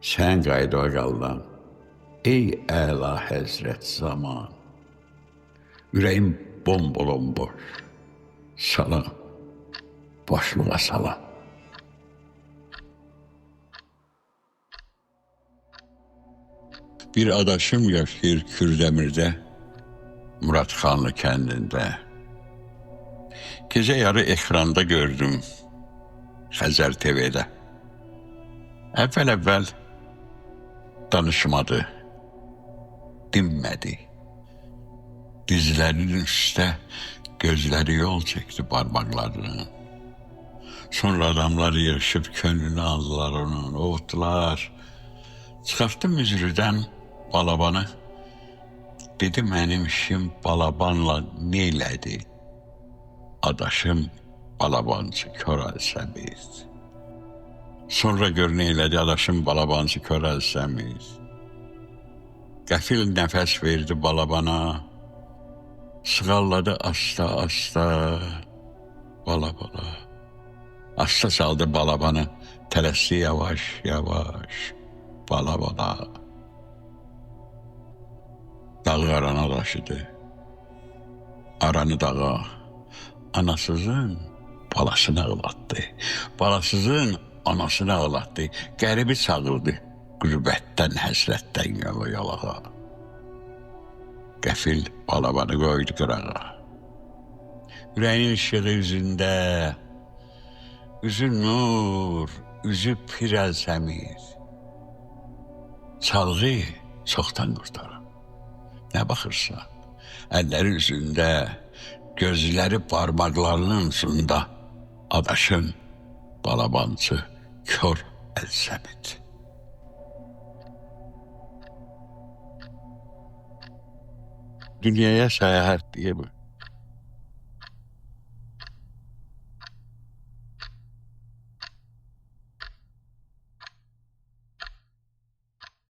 Sən qayda qaldan, ey əla həzrət zaman, ürəyim bomboş, salam, boşluğa salam. Bir adaşım yaşayır Kürdəmirdə, Muradxanlı kəndində. Gecə yarı ekranda gördüm Xəzər TV'də. Əvvəl danışmadı, dinmədi. Dizlərinin üstə gözləri yol çəkdi parmaqlarını. Sonra adamlar yığışıb könlünü aldılar onun, ovutdular. Çıxartdı müzrüdən balabanı. Dedi mənim işim balabanla neylədi? Adaşım balabancı kör Əl-Səmir. Sonra gör neylədi adaşım balabancı kör Əl-Səmir. Qəfil nəfəs verdi balabana. Sığalladı asta bala. Asta çaldı balabanı. Tələsdi yavaş bala. Dağı arana daşıdı. Aranı dağa. Anasızın balasını ağlatdı. Balasızın anasını ağlatdı. Qəribi çağırdı. Qürbətdən, həsrətdən yalağa. Qəfil balabanı qoydu qırağa. Ürəyin ışığı üzündə, üzü nur, üzü pir Əl-Səmir. Çalğı çoxdan qurtarım. Nə baxırsan? Əlləri üzündə, gözləri parmaqlarının ucunda. Adaşın balabancı kör Əl-Səmir. Dünyaya səyahət deyə